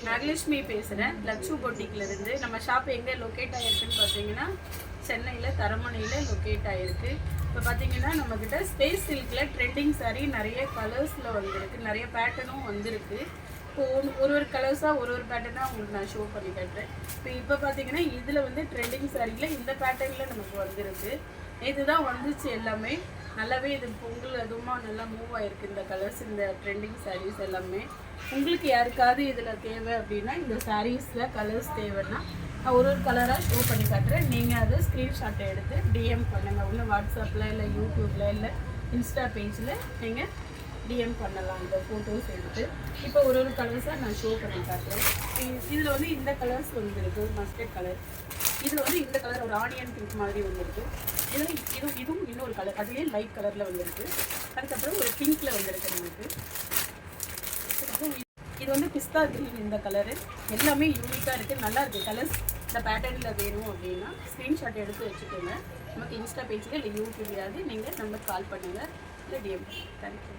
நாகலட்சுமி பேசுகிறேன், லக்ஷு பொட்டிக்லேருந்து. நம்ம ஷாப் எங்கே லொக்கேட் ஆகிருக்குன்னு பார்த்தீங்கன்னா சென்னையில் தரமணியில் லொக்கேட் ஆகிருக்கு. இப்போ பார்த்தீங்கன்னா நம்மக்கிட்ட ஸ்பேஸ் சில்கில் ட்ரெண்டிங் சாரீ நிறைய கலர்ஸில் வந்துருக்கு, நிறைய பேட்டர்னும் வந்திருக்கு. இப்போ ஒரு கலர்ஸாக ஒரு பேட்டர்னாக உங்களுக்கு நான் ஷோ பண்ணி காட்டுறேன். இப்போ பார்த்தீங்கன்னா இதில் வந்து ட்ரெண்டிங் சாரியில் இந்த பேட்டர்னில் நமக்கு வந்திருக்கு. இதுதான் வந்துச்சு எல்லாமே நல்லாவே. இது பொங்கல் அதுவுமா நல்லா மூவ் ஆகிருக்கு இந்த கலர்ஸ், இந்த ட்ரெண்டிங் சாரீஸ் எல்லாமே. உங்களுக்கு யாருக்காவது இதில் தேவை அப்படின்னா இந்த சாரீஸில் கலர்ஸ் தேவைன்னா நான் ஒரு கலராக ஷோ பண்ணி காட்டுறேன். நீங்கள் அதை ஸ்க்ரீன்ஷாட்டை எடுத்து டிஎம் பண்ணுங்கள். ஒன்று வாட்ஸ்அப்பில் இல்லை யூடியூப்பில் இல்லை இன்ஸ்டா பேஜில் நீங்கள் டிஎம் பண்ணலாம் இந்த ஃபோட்டோஸ் எடுத்து. இப்போ ஒரு கலர்ஸாக நான் ஷோ பண்ணி காட்டுறேன். இதில் வந்து இந்த கலர்ஸ் வந்துருக்கு, மஸ்டர்ட் கலர். இதில் வந்து இந்த கலர் ஒரு ஆனியன் பிங்க் மாதிரி வந்துருக்கு. இதுவும் இன்னொரு கலர், அதுலேயே லைட் கலரில் வந்துருக்கு. அதுக்கப்புறம் ஒரு பிங்க்கில் வந்துருக்கு நமக்கு. அதுக்கப்புறம் இது வந்து பிஸ்தா க்ரீன் இந்த கலரு. எல்லாமே யூனிக்காக இருக்குது, நல்லா இருக்குது கலர்ஸ். இந்த பேட்டர்னில் வேணும் அப்படின்னா ஸ்க்ரீன்ஷாட் எடுத்து வச்சுக்கோங்க. நமக்கு இன்ஸ்டா பேஜில் இல்லை யூடியூப்லையாவது நீங்கள் நம்பர் கால் பண்ணுங்கள், இல்லை டிஎம். தேங்க்யூ.